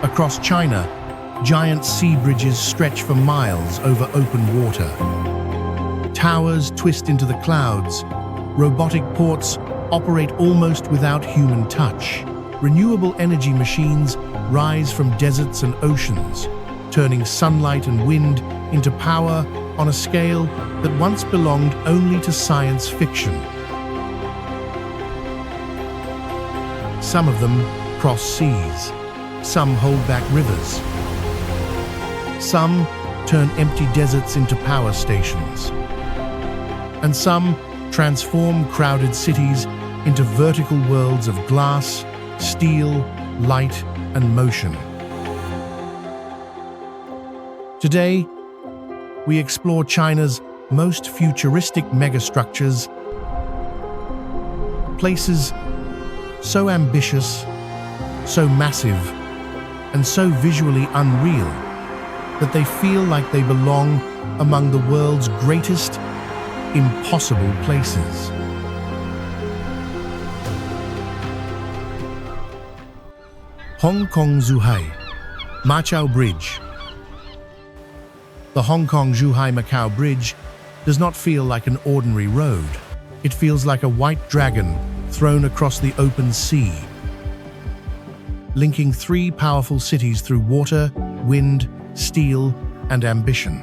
Across China, giant sea bridges stretch for miles over open water. Towers twist into the clouds. Robotic ports operate almost without human touch. Renewable energy machines rise from deserts and oceans, turning sunlight and wind into power on a scale that once belonged only to science fiction. Some of them cross seas. Some hold back rivers. Some turn empty deserts into power stations. And some transform crowded cities into vertical worlds of glass, steel, light, and motion. Today, we explore China's most futuristic megastructures, places so ambitious, so massive, and so visually unreal that they feel like they belong among the world's greatest impossible places. Hong Kong Zhuhai, Macau Bridge. The Hong Kong Zhuhai Macau Bridge does not feel like an ordinary road. It feels like a white dragon thrown across the open sea, linking three powerful cities through water, wind, steel, and ambition.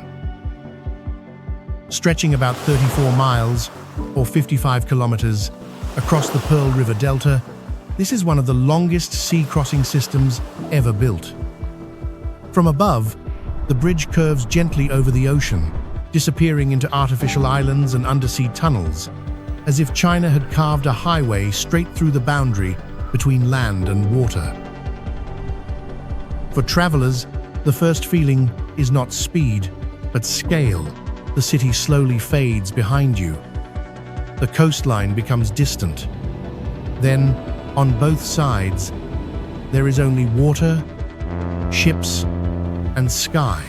Stretching about 34 miles, or 55 kilometers, across the Pearl River Delta, this is one of the longest sea-crossing systems ever built. From above, the bridge curves gently over the ocean, disappearing into artificial islands and undersea tunnels, as if China had carved a highway straight through the boundary between land and water. For travelers, the first feeling is not speed, but scale. The city slowly fades behind you. The coastline becomes distant. Then, on both sides, there is only water, ships, and sky.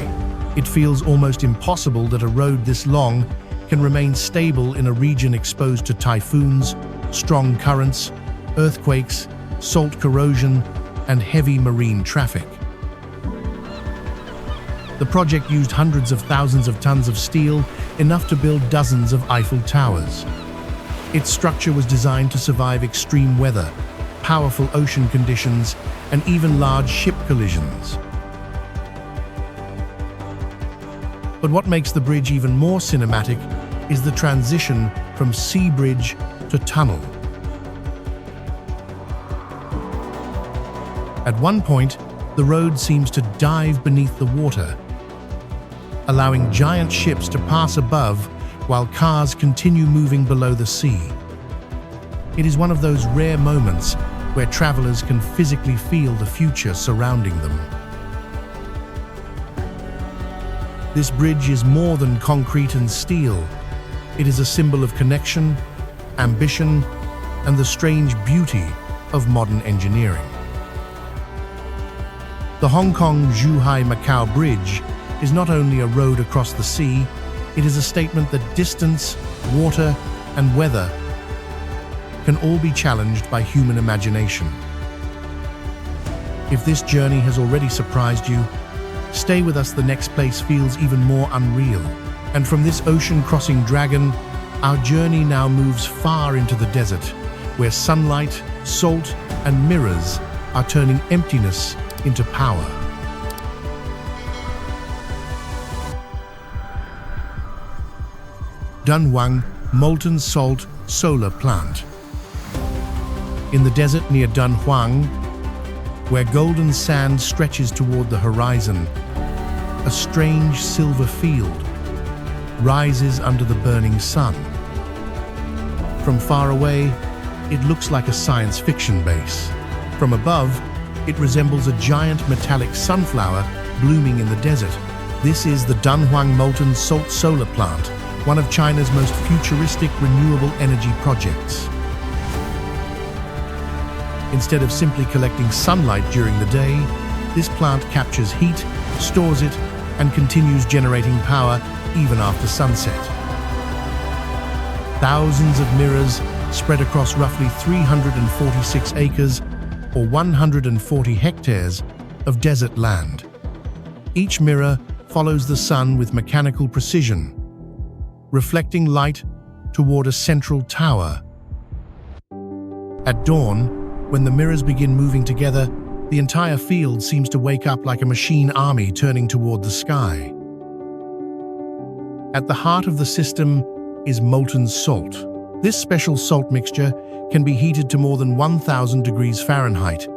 It feels almost impossible that a road this long can remain stable in a region exposed to typhoons, strong currents, earthquakes, salt corrosion, and heavy marine traffic. The project used hundreds of thousands of tons of steel, enough to build dozens of Eiffel Towers. Its structure was designed to survive extreme weather, powerful ocean conditions, and even large ship collisions. But what makes the bridge even more cinematic is the transition from sea bridge to tunnel. At one point, the road seems to dive beneath the water, allowing giant ships to pass above while cars continue moving below the sea. It is one of those rare moments where travelers can physically feel the future surrounding them. This bridge is more than concrete and steel. It is a symbol of connection, ambition, and the strange beauty of modern engineering. The Hong Kong Zhuhai Macau Bridge is not only a road across the sea, it is a statement that distance, water, and weather can all be challenged by human imagination. If this journey has already surprised you, stay with us. The next place feels even more unreal. And from this ocean-crossing dragon, our journey now moves far into the desert, where sunlight, salt, and mirrors are turning emptiness into power. Dunhuang Molten Salt Solar Plant. In the desert near Dunhuang, where golden sand stretches toward the horizon, a strange silver field rises under the burning sun. From far away, it looks like a science fiction base. From above, it resembles a giant metallic sunflower blooming in the desert. This is the Dunhuang Molten Salt Solar Plant, one of China's most futuristic renewable energy projects. Instead of simply collecting sunlight during the day, this plant captures heat, stores it, and continues generating power even after sunset. Thousands of mirrors spread across roughly 346 acres or 140 hectares of desert land. Each mirror follows the sun with mechanical precision, reflecting light toward a central tower. At dawn, when the mirrors begin moving together, the entire field seems to wake up like a machine army turning toward the sky. At the heart of the system is molten salt. This special salt mixture can be heated to more than 1,000 degrees Fahrenheit,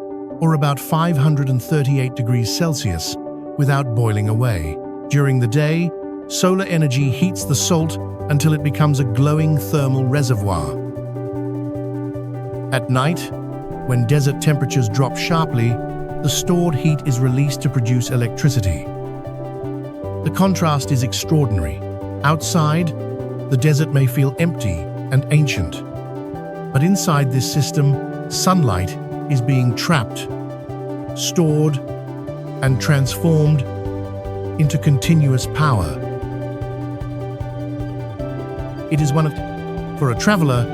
or about 538 degrees Celsius, without boiling away. During the day, solar energy heats the salt until it becomes a glowing thermal reservoir. At night, when desert temperatures drop sharply, the stored heat is released to produce electricity. The contrast is extraordinary. Outside, the desert may feel empty and ancient. But inside this system, sunlight is being trapped, stored, and transformed into continuous power. It is for a traveler,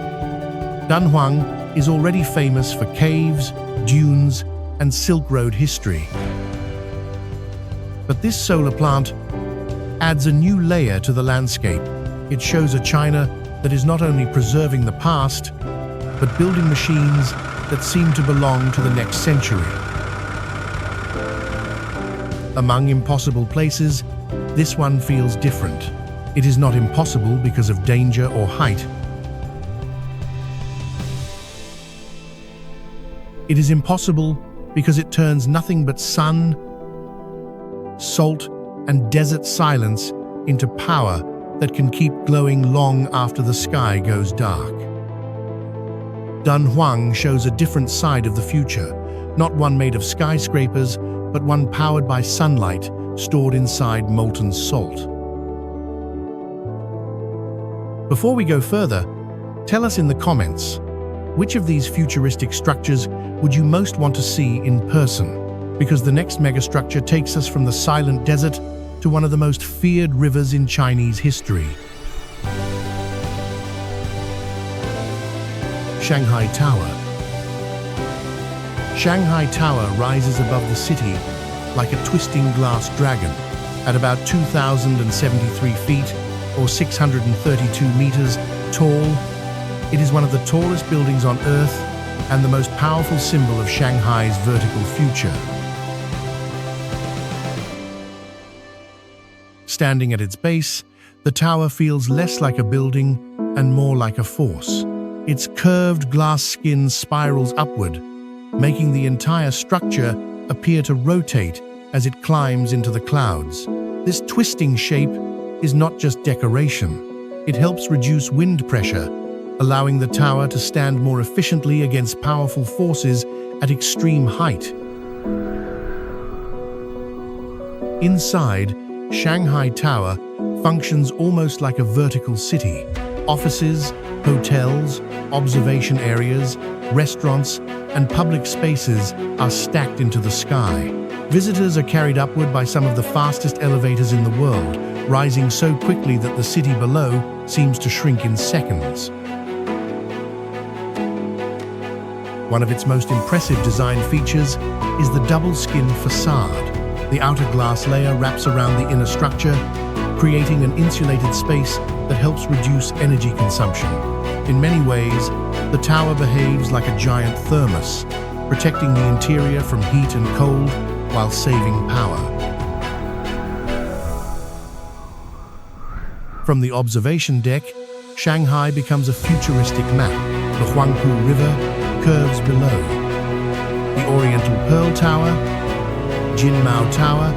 Dunhuang is already famous for caves, dunes, and Silk Road history. But this solar plant adds a new layer to the landscape. It shows a China that is not only preserving the past, but building machines that seem to belong to the next century. Among impossible places, this one feels different. It is not impossible because of danger or height. It is impossible because it turns nothing but sun, salt, and desert silence into power that can keep glowing long after the sky goes dark. Dunhuang shows a different side of the future, not one made of skyscrapers, but one powered by sunlight stored inside molten salt. Before we go further, tell us in the comments, which of these futuristic structures would you most want to see in person? Because the next megastructure takes us from the silent desert to one of the most feared rivers in Chinese history. Shanghai Tower. Shanghai Tower rises above the city like a twisting glass dragon at about 2,073 feet or 632 meters tall. It is one of the tallest buildings on Earth and the most powerful symbol of Shanghai's vertical future. Standing at its base, the tower feels less like a building and more like a force. Its curved glass skin spirals upward, making the entire structure appear to rotate as it climbs into the clouds. This twisting shape is not just decoration. It helps reduce wind pressure, allowing the tower to stand more efficiently against powerful forces at extreme height. Inside, Shanghai Tower functions almost like a vertical city. Offices, hotels, observation areas, restaurants, and public spaces are stacked into the sky. Visitors are carried upward by some of the fastest elevators in the world, rising so quickly that the city below seems to shrink in seconds. One of its most impressive design features is the double-skin facade. The outer glass layer wraps around the inner structure, creating an insulated space that helps reduce energy consumption. In many ways, the tower behaves like a giant thermos, protecting the interior from heat and cold while saving power. From the observation deck, Shanghai becomes a futuristic map. The Huangpu River curves below. The Oriental Pearl Tower, Jinmao Tower,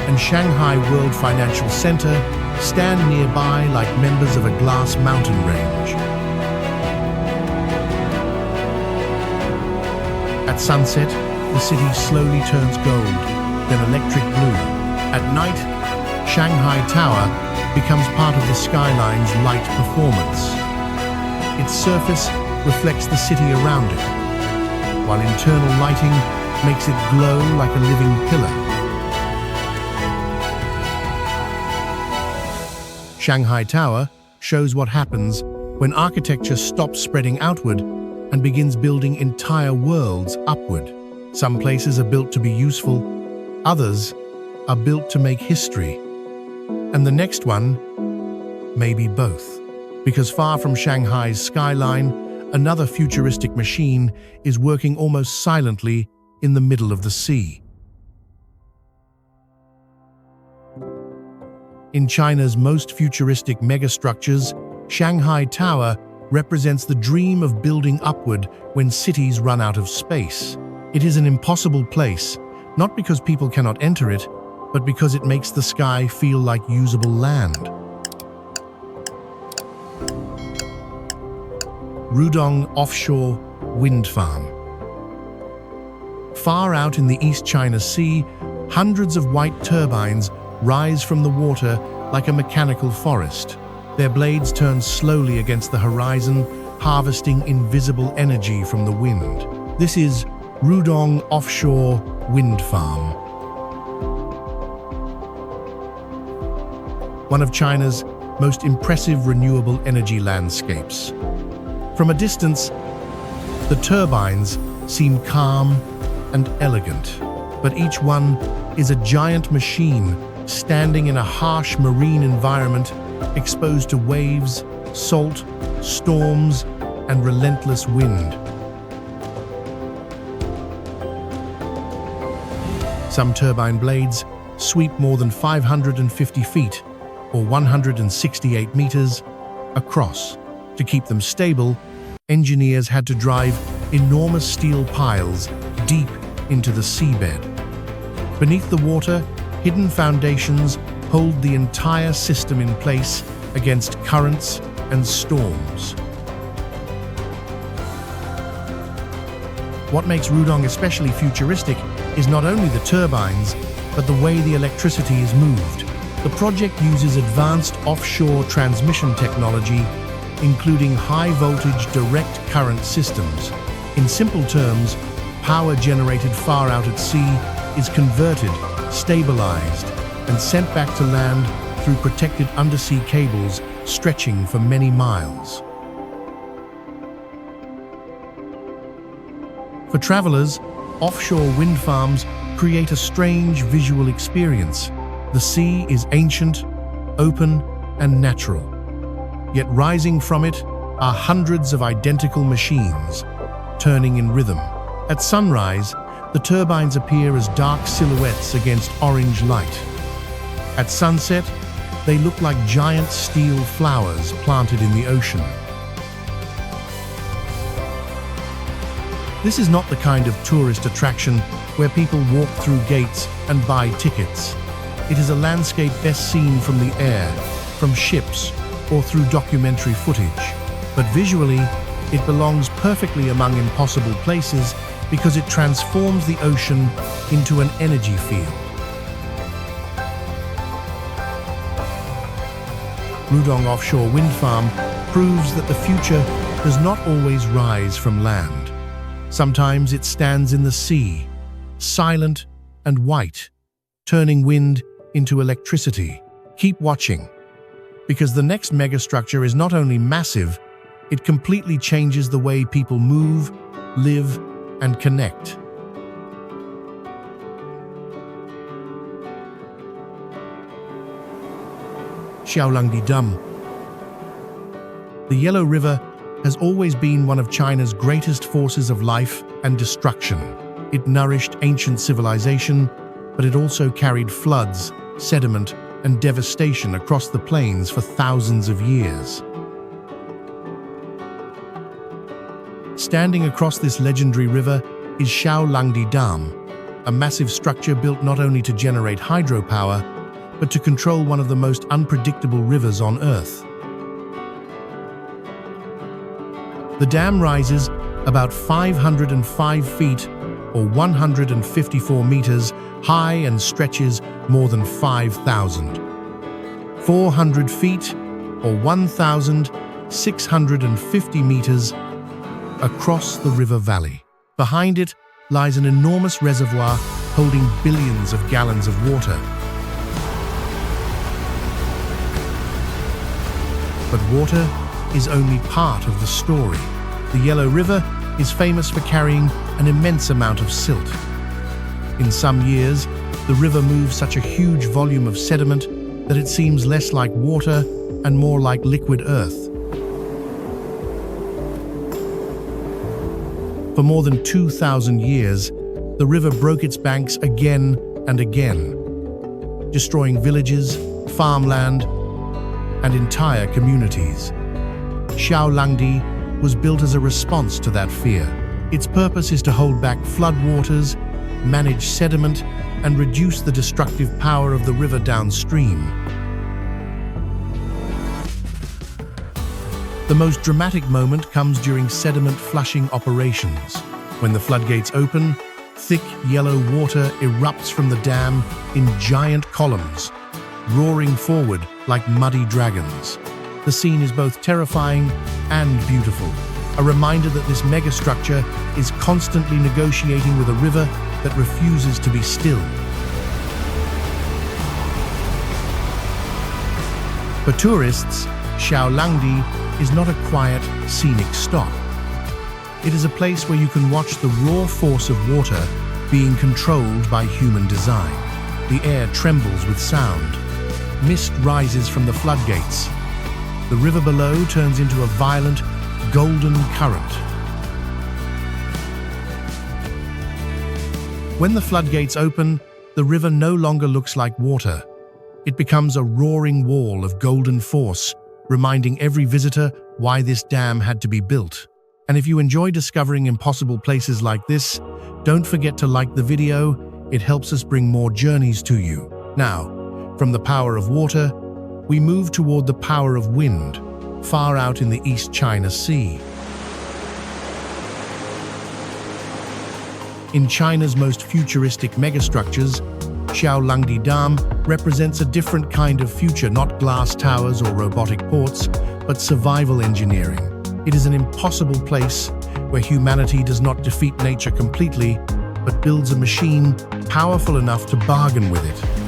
and Shanghai World Financial Center stand nearby like members of a glass mountain range. At sunset, the city slowly turns gold, then electric blue. At night, Shanghai Tower becomes part of the skyline's light performance. Its surface reflects the city around it, while internal lighting makes it glow like a living pillar. Shanghai Tower shows what happens when architecture stops spreading outward and begins building entire worlds upward. Some places are built to be useful, Others are built to make history. And the next one may be both. Because far from Shanghai's skyline, another futuristic machine is working almost silently in the middle of the sea. In China's most futuristic megastructures, Shanghai Tower represents the dream of building upward when cities run out of space. It is an impossible place, not because people cannot enter it, but because it makes the sky feel like usable land. Rudong Offshore Wind Farm. Far out in the East China Sea, hundreds of white turbines rise from the water like a mechanical forest. Their blades turn slowly against the horizon, harvesting invisible energy from the wind. This is Rudong Offshore Wind Farm. One of China's most impressive renewable energy landscapes. From a distance, the turbines seem calm and elegant, but each one is a giant machine standing in a harsh marine environment exposed to waves, salt, storms, and relentless wind. Some turbine blades sweep more than 550 feet, or 168 meters, across. To keep them stable, engineers had to drive enormous steel piles deep into the seabed. Beneath the water, hidden foundations hold the entire system in place against currents and storms. What makes Rudong especially futuristic is not only the turbines, but the way the electricity is moved. The project uses advanced offshore transmission technology, including high-voltage direct current systems. In simple terms, power generated far out at sea is converted, stabilized, and sent back to land through protected undersea cables stretching for many miles. For travelers, offshore wind farms create a strange visual experience. The sea is ancient, open, and natural. Yet rising from it are hundreds of identical machines, turning in rhythm. At sunrise, the turbines appear as dark silhouettes against orange light. At sunset, they look like giant steel flowers planted in the ocean. This is not the kind of tourist attraction where people walk through gates and buy tickets. It is a landscape best seen from the air, from ships, or through documentary footage. But visually, it belongs perfectly among impossible places because it transforms the ocean into an energy field. Rudong Offshore Wind Farm proves that the future does not always rise from land. Sometimes it stands in the sea, silent and white, turning wind into electricity. Keep watching, because the next megastructure is not only massive, it completely changes the way people move, live, and connect. Xiaolangdi Dam. The Yellow River has always been one of China's greatest forces of life and destruction. It nourished ancient civilization, but it also carried floods, sediment, and devastation across the plains for thousands of years. Standing across this legendary river is Xiaolangdi Dam, a massive structure built not only to generate hydropower, but to control one of the most unpredictable rivers on Earth. The dam rises about 505 feet, or 154 meters, high and stretches more than 5,000. 400 feet, or 1,650 meters, across the river valley. Behind it lies an enormous reservoir holding billions of gallons of water. But water is only part of the story. The Yellow River is famous for carrying an immense amount of silt. In some years, The river moves such a huge volume of sediment that it seems less like water and more like liquid earth. For more than 2,000 years, the river broke its banks again and again, destroying villages, farmland, and entire communities. Xiaolangdi was built as a response to that fear. Its purpose is to hold back floodwaters, manage sediment, and reduce the destructive power of the river downstream. The most dramatic moment comes during sediment flushing operations. When the floodgates open, thick yellow water erupts from the dam in giant columns, roaring forward like muddy dragons. The scene is both terrifying and beautiful, a reminder that this megastructure is constantly negotiating with a river that refuses to be still. For tourists, Xiaolangdi is not a quiet, scenic stop. It is a place where you can watch the raw force of water being controlled by human design. The air trembles with sound. Mist rises from the floodgates. The river below turns into a violent, golden current. When the floodgates open, the river no longer looks like water. It becomes a roaring wall of golden force, reminding every visitor why this dam had to be built. And if you enjoy discovering impossible places like this, don't forget to like the video. It helps us bring more journeys to you. Now, from the power of water, we move toward the power of wind, far out in the East China Sea. In China's most futuristic megastructures, Xiaolangdi Dam represents a different kind of future, not glass towers or robotic ports, but survival engineering. It is an impossible place where humanity does not defeat nature completely, but builds a machine powerful enough to bargain with it.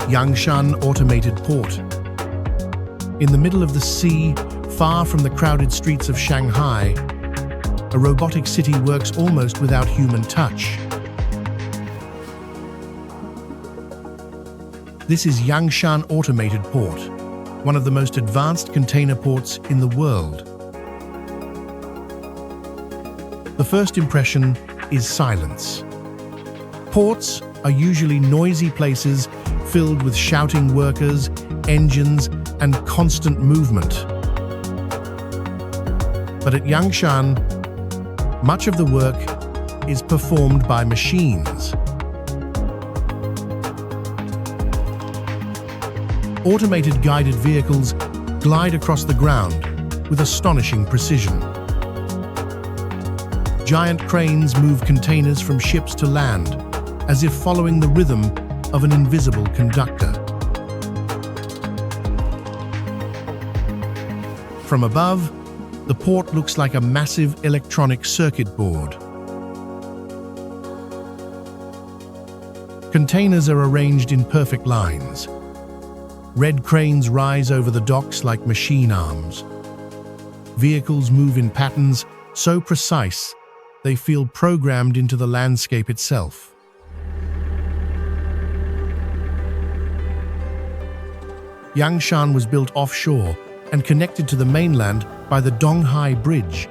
Yangshan Automated Port. In the middle of the sea, far from the crowded streets of Shanghai, a robotic city works almost without human touch. This is Yangshan Automated Port, one of the most advanced container ports in the world. The first impression is silence. Ports are usually noisy places filled with shouting workers, engines, and constant movement. But at Yangshan, much of the work is performed by machines. Automated guided vehicles glide across the ground with astonishing precision. Giant cranes move containers from ships to land, as if following the rhythm of an invisible conductor. From above, the port looks like a massive electronic circuit board. Containers are arranged in perfect lines. Red cranes rise over the docks like machine arms. Vehicles move in patterns so precise they feel programmed into the landscape itself. Yangshan was built offshore and connected to the mainland by the Zhuhai Bridge,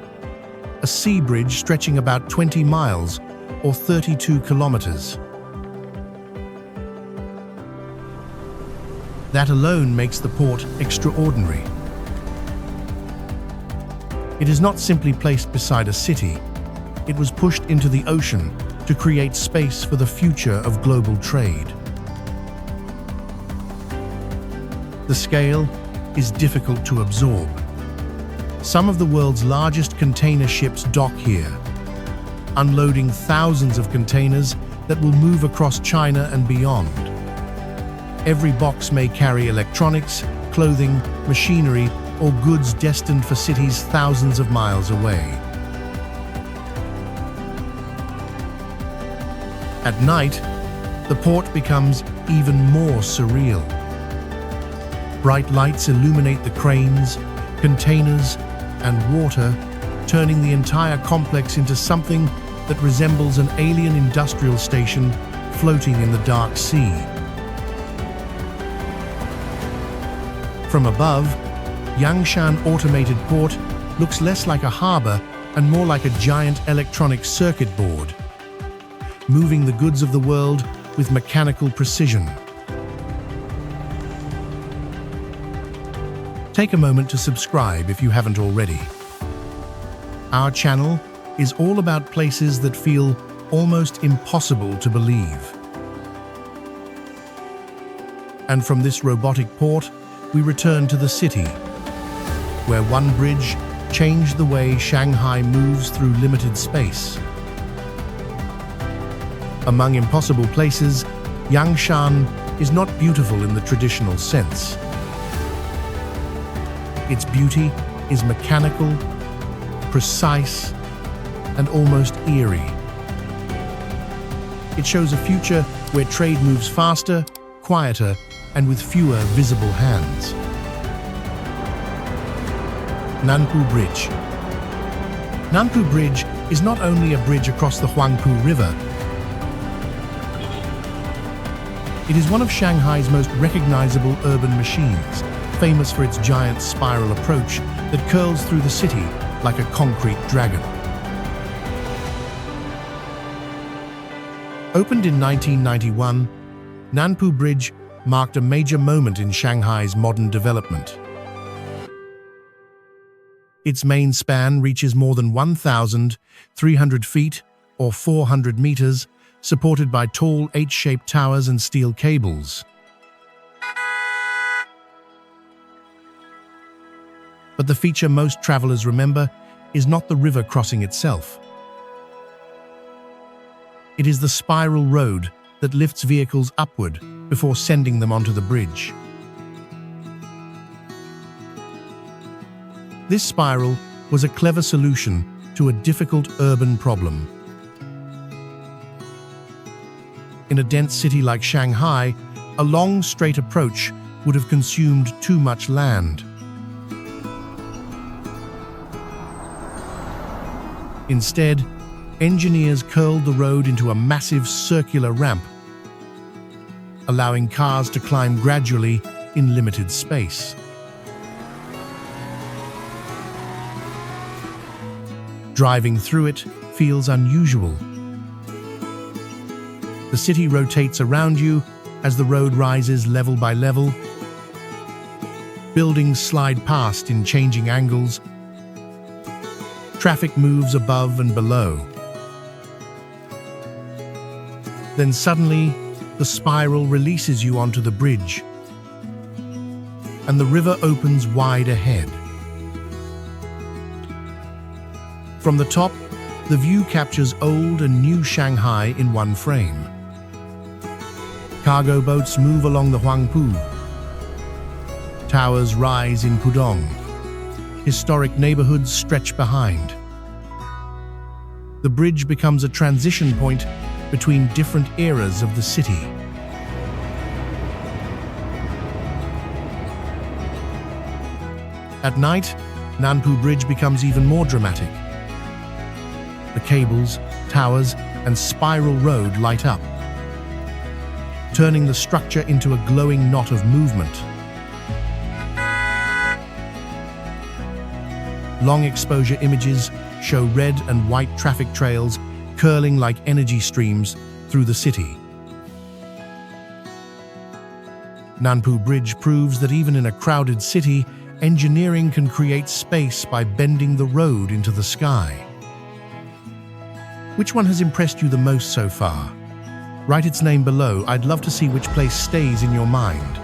a sea bridge stretching about 20 miles or 32 kilometers. That alone makes the port extraordinary. It is not simply placed beside a city. It was pushed into the ocean to create space for the future of global trade. The scale is difficult to absorb. Some of the world's largest container ships dock here, unloading thousands of containers that will move across China and beyond. Every box may carry electronics, clothing, machinery, or goods destined for cities thousands of miles away. At night, the port becomes even more surreal. Bright lights illuminate the cranes, containers, and water, turning the entire complex into something that resembles an alien industrial station floating in the dark sea. From above, Yangshan Automated Port looks less like a harbor and more like a giant electronic circuit board, moving the goods of the world with mechanical precision. Take a moment to subscribe if you haven't already. Our channel is all about places that feel almost impossible to believe. And from this robotic port, we return to the city, where one bridge changed the way Shanghai moves through limited space. Among impossible places, Yangshan is not beautiful in the traditional sense. Its beauty is mechanical, precise, and almost eerie. It shows a future where trade moves faster, quieter, and with fewer visible hands. Nanpu Bridge. Nanpu Bridge is not only a bridge across the Huangpu River, it is one of Shanghai's most recognizable urban machines, famous for its giant spiral approach that curls through the city like a concrete dragon. Opened in 1991, Nanpu Bridge marked a major moment in Shanghai's modern development. Its main span reaches more than 1,300 feet or 400 meters, supported by tall H-shaped towers and steel cables. But the feature most travelers remember is not the river crossing itself. It is the spiral road that lifts vehicles upward before sending them onto the bridge. This spiral was a clever solution to a difficult urban problem. In a dense city like Shanghai, a long, straight approach would have consumed too much land. Instead, engineers curled the road into a massive circular ramp, allowing cars to climb gradually in limited space. Driving through it feels unusual. The city rotates around you as the road rises level by level. Buildings slide past in changing angles. Traffic moves above and below. Then suddenly, the spiral releases you onto the bridge, and the river opens wide ahead. From the top, the view captures old and new Shanghai in one frame. Cargo boats move along the Huangpu. Towers rise in Pudong. Historic neighborhoods stretch behind. The bridge becomes a transition point between different eras of the city. At night, Nanpu Bridge becomes even more dramatic. The cables, towers, and spiral road light up, turning the structure into a glowing knot of movement. Long exposure images show red and white traffic trails curling like energy streams through the city. Nanpu Bridge proves that even in a crowded city, engineering can create space by bending the road into the sky. Which one has impressed you the most so far? Write its name below. I'd love to see which place stays in your mind.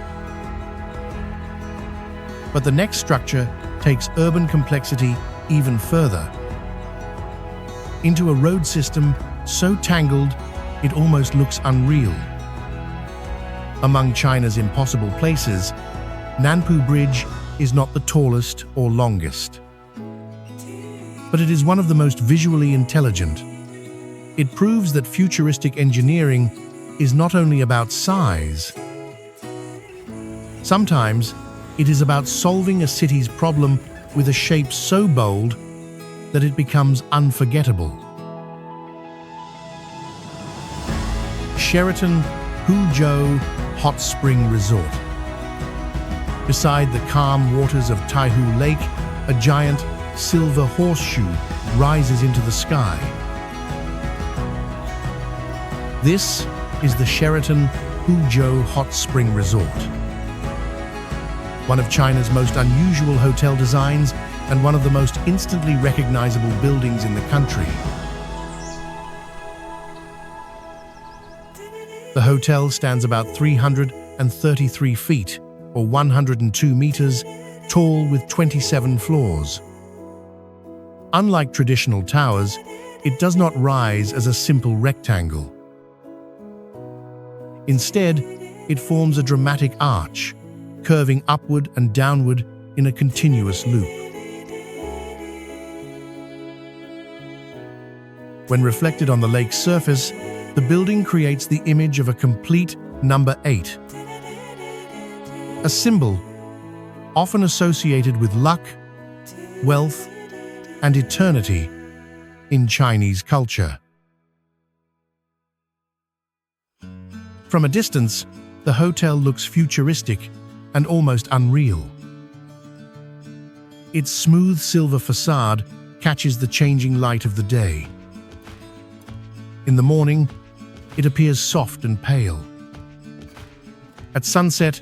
But the next structure takes urban complexity even further, into a road system so tangled it almost looks unreal. Among China's impossible places, Nanpu Bridge is not the tallest or longest, but it is one of the most visually intelligent. It proves that futuristic engineering is not only about size. Sometimes it is about solving a city's problem with a shape so bold that it becomes unforgettable. Sheraton Huzhou Hot Spring Resort. Beside the calm waters of Taihu Lake, a giant silver horseshoe rises into the sky. This is the Sheraton Huzhou Hot Spring Resort, one of China's most unusual hotel designs and one of the most instantly recognizable buildings in the country. The hotel stands about 333 feet, or 102 meters, tall with 27 floors. Unlike traditional towers, it does not rise as a simple rectangle. Instead, it forms a dramatic arch, curving upward and downward in a continuous loop. When reflected on the lake's surface, the building creates the image of a complete number 8, a symbol often associated with luck, wealth, and eternity in Chinese culture. From a distance, the hotel looks futuristic and almost unreal. Its smooth silver facade catches the changing light of the day. In the morning, it appears soft and pale. At sunset,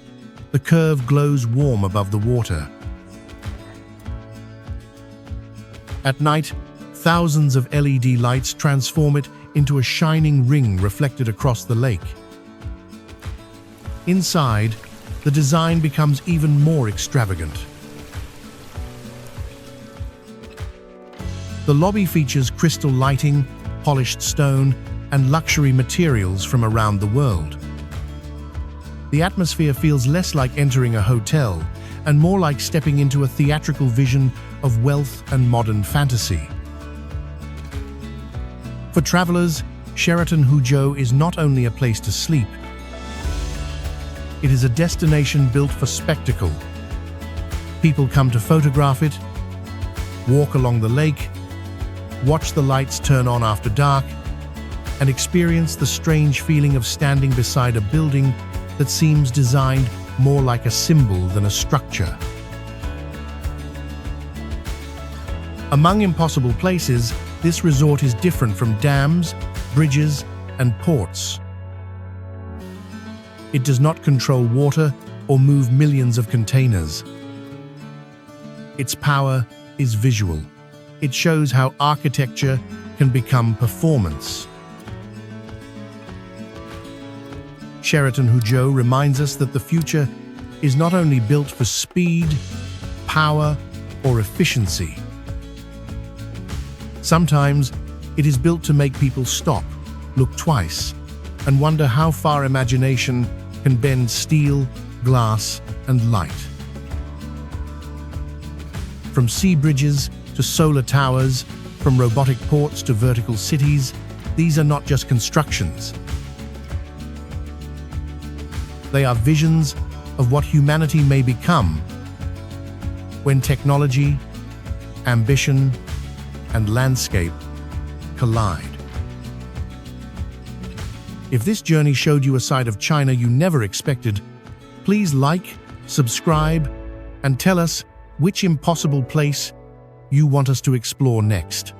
the curve glows warm above the water. At night, thousands of LED lights transform it into a shining ring reflected across the lake. Inside, the design becomes even more extravagant. The lobby features crystal lighting, polished stone, and luxury materials from around the world. The atmosphere feels less like entering a hotel and more like stepping into a theatrical vision of wealth and modern fantasy. For travelers, Sheraton Huzhou is not only a place to sleep, it is a destination built for spectacle. People come to photograph it, walk along the lake, watch the lights turn on after dark, and experience the strange feeling of standing beside a building that seems designed more like a symbol than a structure. Among impossible places, this resort is different from dams, bridges, and ports. It does not control water or move millions of containers. Its power is visual. It shows how architecture can become performance. Sheraton Huzhou reminds us that the future is not only built for speed, power, or efficiency. Sometimes it is built to make people stop, look twice, and wonder how far imagination can bend steel, glass, and light. From sea bridges to solar towers, from robotic ports to vertical cities, these are not just constructions. They are visions of what humanity may become when technology, ambition, and landscape collide. If this journey showed you a side of China you never expected, please like, subscribe, and tell us which impossible place you want us to explore next.